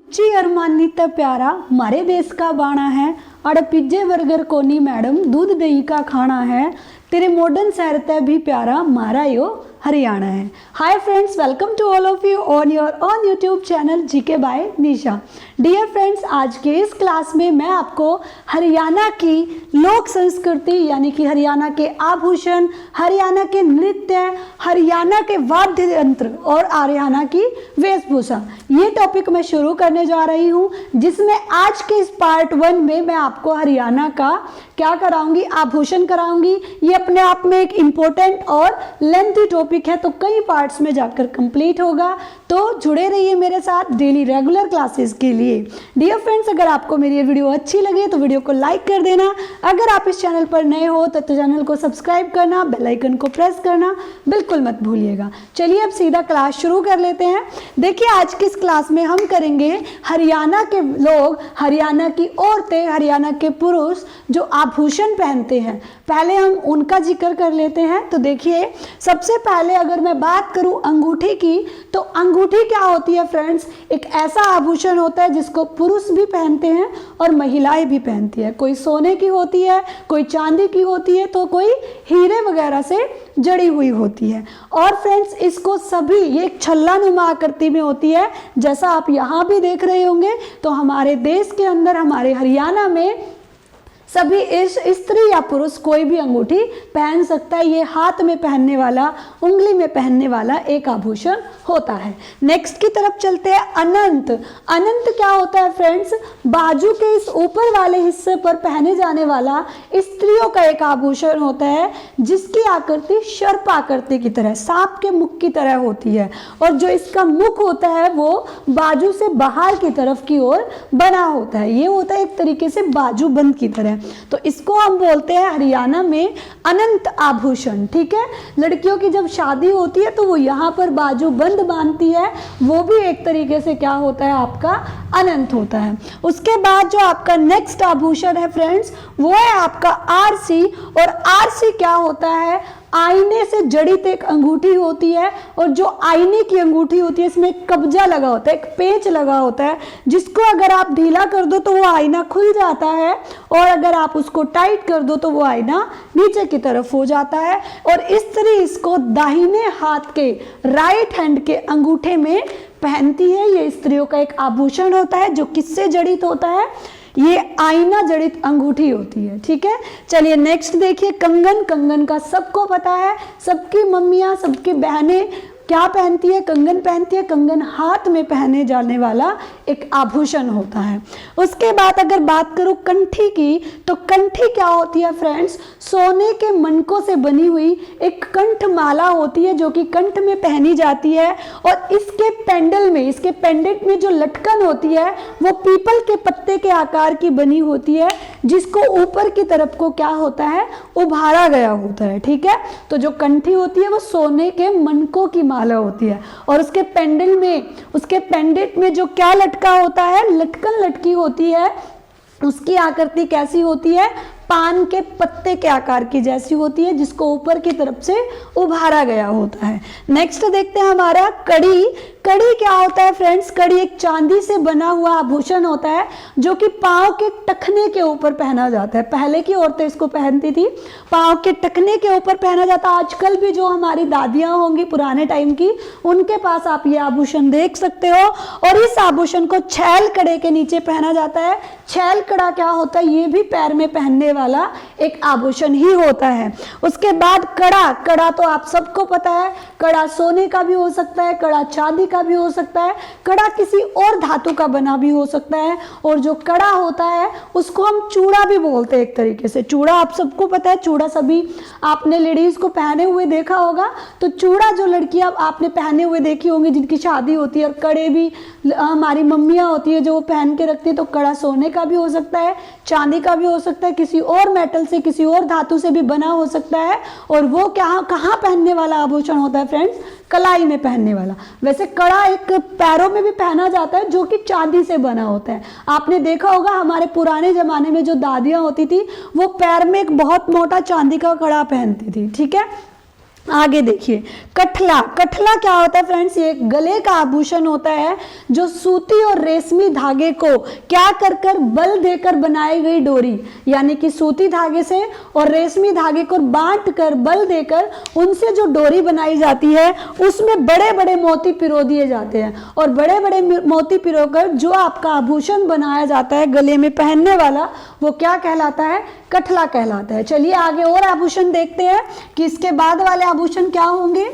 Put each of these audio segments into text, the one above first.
ची अरमानित प्यारा मारे देश का बाणा है। अड़ पिज्जे बर्गर कोनी मैडम दूध दही का खाना है। तेरे मॉडर्न शहर तय भी प्यारा मारा यो हरियाणा है। Hi friends, welcome to all of you on your on YouTube channel GK by Nisha. Dear friends, आज के इस क्लास में मैं आपको हरियाणा की लोक संस्कृति यानी कि हरियाणा के आभूषण, हरियाणा के नृत्य, हरियाणा के वाद्य यंत्र और हरियाणा की वेशभूषा, ये टॉपिक मैं शुरू करने जा रही हूँ, जिसमें आज के इस पार्ट 1 में मैं आपको हरियाणा का क्या कराऊंगी, आभूषण कराऊंगी। ये अपने आप में एक इम्पोर्टेंट और लेंथी टॉपिक है, तो कई पार्ट्स में जाकर कंप्लीट होगा। तो जुड़े रहिए मेरे साथ डेली रेगुलर क्लासेस के लिए। डियर फ्रेंड्स, अगर आपको मेरी ये वीडियो अच्छी लगे तो वीडियो को लाइक कर देना। अगर आप इस चैनल पर नए हो तो चैनल को सब्सक्राइब करना, बेल आइकन को प्रेस करना बिल्कुल मत भूलिएगा। चलिए अब सीधा क्लास शुरू कर लेते हैं। देखिए, आज की इस क्लास में हम करेंगे हरियाणा के लोग, हरियाणा की औरतें, हरियाणा के पुरुष जो आभूषण पहनते हैं, पहले हम उनका जिक्र कर लेते हैं। तो देखिए, सबसे पहले अगर मैं बात करूं अंगूठी की, तो अंगूठी क्या होती है फ्रेंड्स? एक ऐसा आभूषण होता है जिसको पुरुष भी पहनते हैं और महिलाएं भी पहनती है। कोई सोने की होती है, कोई चांदी की होती है, तो कोई हीरे वगैरह से जड़ी हुई होती है। और फ्रेंड्स, इसको सभी, ये एक छल्ला नुमा आकृति में होती है, जैसा आप यहाँ भी देख रहे होंगे। तो हमारे देश के अंदर, हमारे हरियाणा में सभी इस स्त्री या पुरुष कोई भी अंगूठी पहन सकता है। ये हाथ में पहनने वाला, उंगली में पहनने वाला एक आभूषण होता है। नेक्स्ट की तरफ चलते हैं। अनंत। अनंत क्या होता है फ्रेंड्स? बाजू के इस ऊपर वाले हिस्से पर पहने जाने वाला स्त्रियों का एक आभूषण होता है, जिसकी आकृति सर्प आकृति की तरह, सांप के मुख की तरह होती है। और जो इसका मुख होता है वो बाजू से बाहर की तरफ की ओर बना होता है। ये होता है एक तरीके से बाजू बंद की तरह। तो इसको हम बोलते हैं हरियाणा में अनंत आभूषण। ठीक है, लड़कियों की जब शादी होती है तो वो यहाँ पर बाजू बंद बांधती है, वो भी एक तरीके से क्या होता है, आपका अनंत होता है। उसके बाद जो आपका नेक्स्ट आभूषण है फ्रेंड्स, वो है आपका आरसी। और आरसी क्या होता है? आईने से जड़ित एक अंगूठी होती है। और जो आईने की अंगूठी होती है, इसमें एक कब्जा लगा होता है, एक पेच लगा होता है, जिसको अगर आप ढीला कर दो तो वो आईना खुल जाता है, और अगर आप उसको टाइट कर दो तो वो आईना नीचे की तरफ हो जाता है। और स्त्री इसको दाहिने हाथ के, राइट हैंड के अंगूठे में पहनती है। ये स्त्रियों का एक आभूषण होता है, जो किससे जड़ित होता है? ये आईना जड़ित अंगूठी होती है। ठीक है, चलिए नेक्स्ट देखिए, कंगन। कंगन का सबको पता है, सबकी मम्मियाँ, सबकी बहनें क्या पहनती है? कंगन पहनती है। कंगन हाथ में पहने जाने वाला एक आभूषण होता है। उसके बाद अगर बात करूं कंठी की, तो कंठी क्या होती है फ्रेंड्स? सोने के मनकों से बनी हुई एक कंठ माला होती है, जो कि कंठ में पहनी जाती है। और इसके पेंडल में, इसके पेंडेंट में जो लटकन होती है, वो पीपल के पत्ते के आकार की बनी होती है, जिसको ऊपर की तरफ को क्या होता है, उभारा गया होता है। ठीक है, तो जो कंठी होती है वो सोने के मनकों की माला होती है। और उसके पेंडल में, उसके पेंडेंट में जो क्या लटका होता है, लटकन लटकी होती है, उसकी आकृति कैसी होती है? पान के पत्ते के आकार की जैसी होती है, जिसको ऊपर की तरफ से उभारा गया होता है। नेक्स्ट देखते हैं हमारा कड़ी। कड़ी क्या होता है फ्रेंड्स? कड़ी एक चांदी से बना हुआ आभूषण होता है, जो कि पांव के टखने के ऊपर पहना जाता है। पहले की औरतें इसको पहनती थी, पांव के टखने के ऊपर पहना जाता। आजकल भी जो हमारी दादियां होंगी पुराने टाइम की, उनके पास आप ये आभूषण देख सकते हो। और इस आभूषण को छैल कड़े के नीचे पहना जाता है। छैल कड़ा क्या होता है? ये भी पैर में पहनने वाला एक आभूषण ही होता है। उसके बाद कड़ा। कड़ा तो आप सबको पता है, कड़ा सोने का भी हो सकता है, कड़ा चांदी का भी हो सकता है, कड़ा किसी और धातु का बना भी हो सकता है। और जो कड़ा होता है उसको हम चूड़ा भी बोलते हैं एक तरीके से। चूड़ा आप सबको पता है, चूड़ा सभी आपने लेडीज को पहने हुए देखा होगा। तो चूड़ा जो लड़कियां आपने पहने हुए देखी होंगी, जिनकी शादी होती है, और कड़े भी हमारी मम्मियाँ होती है जो वो पहन के रखती है। तो कड़ा सोने का भी हो सकता है, चांदी का भी हो सकता है, किसी और मेटल से, किसी और धातु से भी बना हो सकता है। और वो क्या, कहाँ पहनने वाला आभूषण होता है फ्रेंड्स? कलाई में पहनने वाला। वैसे कड़ा एक पैरों में भी पहना जाता है, जो कि चांदी से बना होता है। आपने देखा होगा हमारे पुराने जमाने में जो दादियाँ होती थी, वो पैर में एक बहुत मोटा चांदी का कड़ा पहनती थी। ठीक है, आगे देखिए, कठला। कठला क्या होता है फ्रेंड्स? ये गले का आभूषण होता है जो सूती और रेशमी धागे को क्या कर कर बल देकर बनाई गई डोरी, यानी कि सूती धागे से और रेशमी धागे को बांट कर बल देकर उनसे जो डोरी बनाई जाती है उसमें बड़े बड़े मोती पिरो दिए जाते हैं, और बड़े बड़े मोती पिरोकर जो आपका आभूषण बनाया जाता है गले में पहनने वाला, वो क्या कहलाता है? कठला कहलाता है। चलिए आगे और आभूषण देखते हैं कि इसके बाद वाले आभूषण क्या होंगे।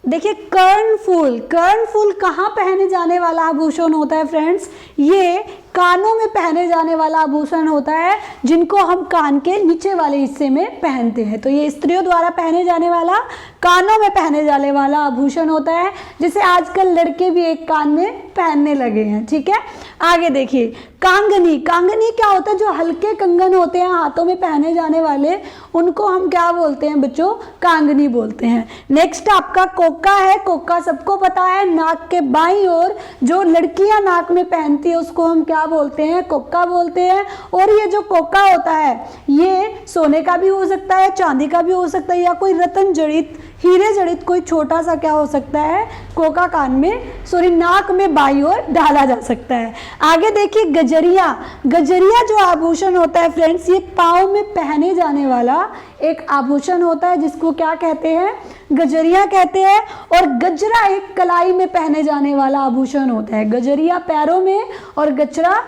देखिए, कर्णफूल। कर्णफूल कहाँ पहने जाने वाला आभूषण होता है फ्रेंड्स? ये कानों में पहने जाने वाला आभूषण होता है, जिनको हम कान के नीचे वाले हिस्से में पहनते हैं। तो ये स्त्रियों द्वारा पहने जाने वाला, कानों में पहने जाने वाला आभूषण होता है, जिसे आजकल लड़के भी एक कान में पहनने लगे हैं। ठीक है, आगे देखिए, कांगनी। कांगनी क्या होता है? जो हल्के कंगन होते हैं हाथों में पहने जाने वाले, उनको हम क्या बोलते हैं बच्चों? कांगनी बोलते हैं। नेक्स्ट आपका कोका है। कोका सबको पता है, नाक के बाईं ओर जो लड़कियां नाक में पहनती है उसको हम क्या बोलते हैं? कोका बोलते हैं। और ये जो कोका होता है ये सोने का भी हो सकता है, चांदी का भी हो सकता है, या कोई रत्न जड़ित, हीरे जड़ित कोई छोटा सा क्या हो सकता है? कोका कान में, सॉरी नाक में बाईं ओर डाला जा सकता है। आगे देखिए, गजरिया। गजरिया जो आभूषण होता है फ्रेंड्स, ये पाँव में पहने जाने वाला एक आभूषण होता है, जिसको क्या कहते हैं? गजरिया कहते हैं। और गजरा एक कलाई में पहने जाने वाला आभूषण होता है। गजरिया पैरों में और गजरा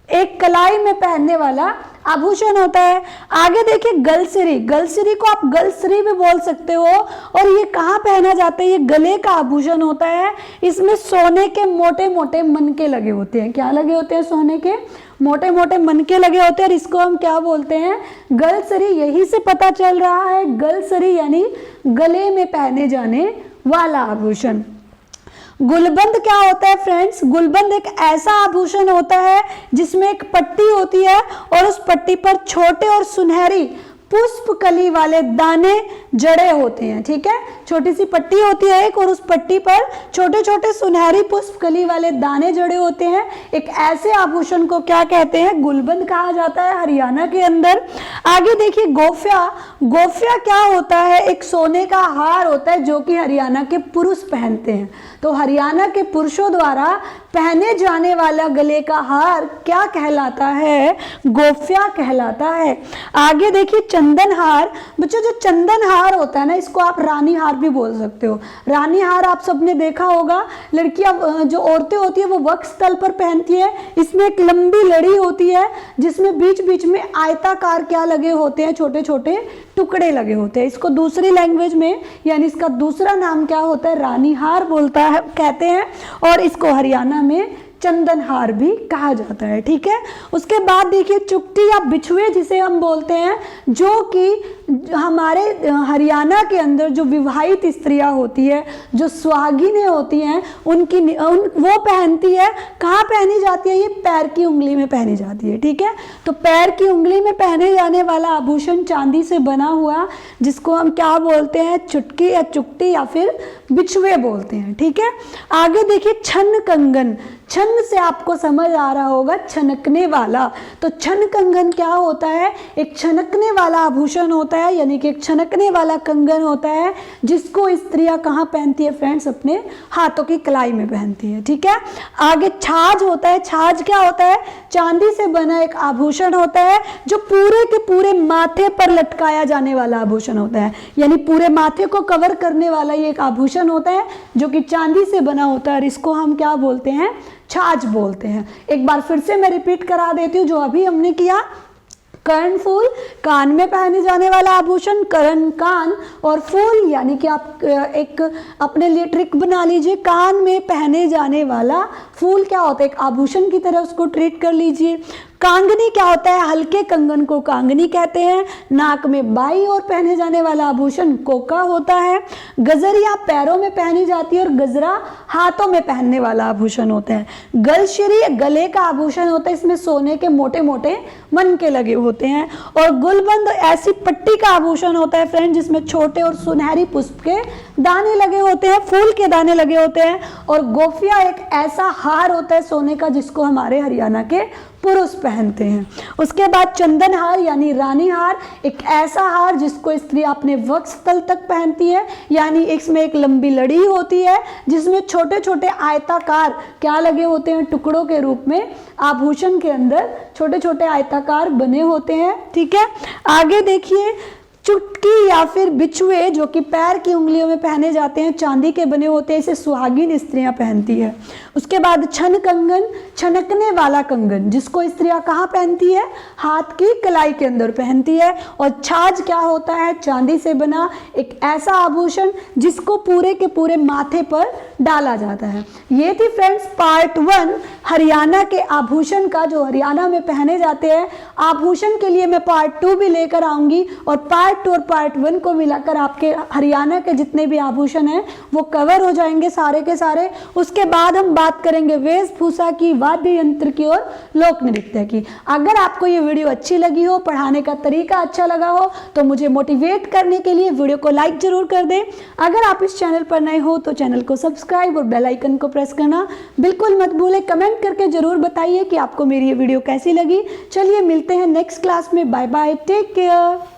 एक कलाई में पहनने वाला आभूषण होता है। आगे देखिए, गलसरी। गलसरी को आप गलसरी भी बोल सकते हो, और ये कहाँ पहना जाता है? ये गले का आभूषण होता है। इसमें सोने के मोटे मोटे मनके लगे होते हैं। क्या लगे होते हैं? सोने के मोटे मोटे मनके लगे होते हैं, और इसको हम क्या बोलते हैं? गलसरी। यही से पता चल रहा है, गलसरी यानी गले में पहने जाने वाला आभूषण। गुलबंद क्या होता है फ्रेंड्स? गुलबंद एक ऐसा आभूषण होता है जिसमें एक पट्टी होती है, और उस पट्टी पर छोटे और सुनहरी पुष्प कली वाले दाने जड़े होते हैं। ठीक है, छोटी सी पट्टी होती है एक, और उस पट्टी पर छोटे छोटे सुनहरी पुष्प कली वाले दाने जड़े होते हैं। एक ऐसे आभूषण को क्या कहते हैं? गुलबंद कहा जाता है हरियाणा के अंदर। आगे देखिए, गोफिया। गोफिया क्या होता है? एक सोने का हार होता है जो कि हरियाणा के पुरुष पहनते हैं। तो हरियाणा के पुरुषों द्वारा पहने जाने वाला गले का हार क्या कहलाता है? गोफिया कहलाता है। आगे देखिए, चंदन हार। बच्चों, जो चंदन हार होता है ना, इसको आप रानी हार भी बोल सकते हो। रानी हार आप सबने देखा होगा, लड़कियां जो औरतें होती है वो वक्ष तल पर पहनती है। इसमें एक लंबी लड़ी होती है जिसमें बीच बीच में आयताकार क्या लगे होते हैं? छोटे छोटे टुकड़े लगे होते हैं। इसको दूसरी लैंग्वेज में, यानी इसका दूसरा नाम क्या होता है? रानी हार बोलता है, कहते हैं, और इसको हरियाणा में चंदन हार भी कहा जाता है। ठीक है, उसके बाद देखिए, चुकटी या बिछुए जिसे हम बोलते हैं, जो कि हमारे हरियाणा के अंदर जो विवाहित स्त्रियां होती है, जो सुहागिनें होती हैं, वो पहनती है। कहाँ पहनी जाती है? ये पैर की उंगली में पहनी जाती है। ठीक है, तो पैर की उंगली में पहने जाने वाला आभूषण चांदी से बना हुआ, जिसको हम क्या बोलते हैं? चुटकी या चुकटी या फिर बिछुए बोलते हैं। ठीक है, आगे देखिए, छन कंगन। छन से आपको समझ आ रहा होगा, छनकने वाला। तो छन कंगन क्या होता है? एक छनकने वाला आभूषण होता है, यानी कि एक छनकने वाला कंगन होता है, जिसको स्त्रियां कहाँ पहनती है फ्रेंड्स? अपने हाथों की कलाई में पहनती है। ठीक है, आगे छाछ होता है। छाछ क्या होता है? चांदी से बना एक आभूषण होता है, जो पूरे के पूरे माथे पर लटकाया जाने वाला आभूषण होता है, यानी पूरे माथे को कवर करने वाला ये एक आभूषण होता है जो कि चांदी से बना होता है, और इसको हम क्या बोलते हैं? छाछ बोलते हैं। एक बार फिर से मैं रिपीट करा देती हूँ जो अभी हमने किया। कर्णफूल, कान में पहने जाने वाला आभूषण, कर्ण कान, और फूल यानी कि आप एक अपने लिए ट्रिक बना लीजिए, कान में पहने जाने वाला फूल क्या होता है? एक आभूषण की तरह उसको ट्रीट कर लीजिए। कांगनी क्या होता है? हल्के कंगन को कांगनी कहते हैं। नाक में बाईं ओर पहने जाने वाला आभूषण कोका होता है। गजरिया पैरों में पहनी जाती है, और गजरा हाथों में पहनने वाला आभूषण होता है। गलशरी गले का आभूषण होता है, इसमें सोने के मोटे मोटे मनके लगे होते हैं। और गुलबंद ऐसी पट्टी का आभूषण होता है फ्रेंड, जिसमें छोटे और सुनहरी पुष्प के दाने लगे होते हैं, फूल के दाने लगे होते हैं। और गोफिया एक ऐसा हार होता है सोने का, जिसको हमारे हरियाणा के पुरुष पहनते हैं। उसके बाद चंदन हार यानी रानी हार, एक ऐसा हार जिसको स्त्री अपने वक्षस्थल तक पहनती है, यानी इसमें एक लंबी लड़ी होती है जिसमें छोटे छोटे आयताकार क्या लगे होते हैं, टुकड़ों के रूप में आभूषण के अंदर छोटे छोटे आयताकार बने होते हैं। ठीक है, आगे देखिए चुटकी या फिर बिछुए जो कि पैर की उंगलियों में पहने जाते हैं, चांदी के बने होते हैं, इसे सुहागिन स्त्रियां पहनती है। उसके बाद छन कंगन, छनकने वाला कंगन जिसको स्त्रियां कहाँ पहनती है, हाथ की कलाई के अंदर पहनती है। और छाछ क्या होता है, चांदी से बना एक ऐसा आभूषण जिसको पूरे के पूरे माथे पर डाला जाता है। ये थी फ्रेंड्स पार्ट 1 हरियाणा के आभूषण का, जो हरियाणा में पहने जाते हैं आभूषण के लिए मैं पार्ट 2 भी लेकर आऊंगी, और पार्ट 2 और पार्ट 1 को मिलाकर आपके हरियाणा के जितने भी आभूषण हैं वो कवर हो जाएंगे सारे के सारे। उसके बाद हम बात करेंगे वेशभूषा की, वाद्य यंत्र की और लोक नृत्य की। अगर आपको ये वीडियो अच्छी लगी हो, पढ़ाने का तरीका अच्छा लगा हो, तो मुझे मोटिवेट करने के लिए वीडियो को लाइक जरूर कर दें। अगर आप इस चैनल पर नए हो तो चैनल को सब्सक्राइब और बेल आइकन को प्रेस करना बिल्कुल मत भूलें। कमेंट करके जरूर बताइए कि आपको मेरी ये वीडियो कैसी लगी। चलिए मिलते हैं नेक्स्ट क्लास में। Bye bye, take care.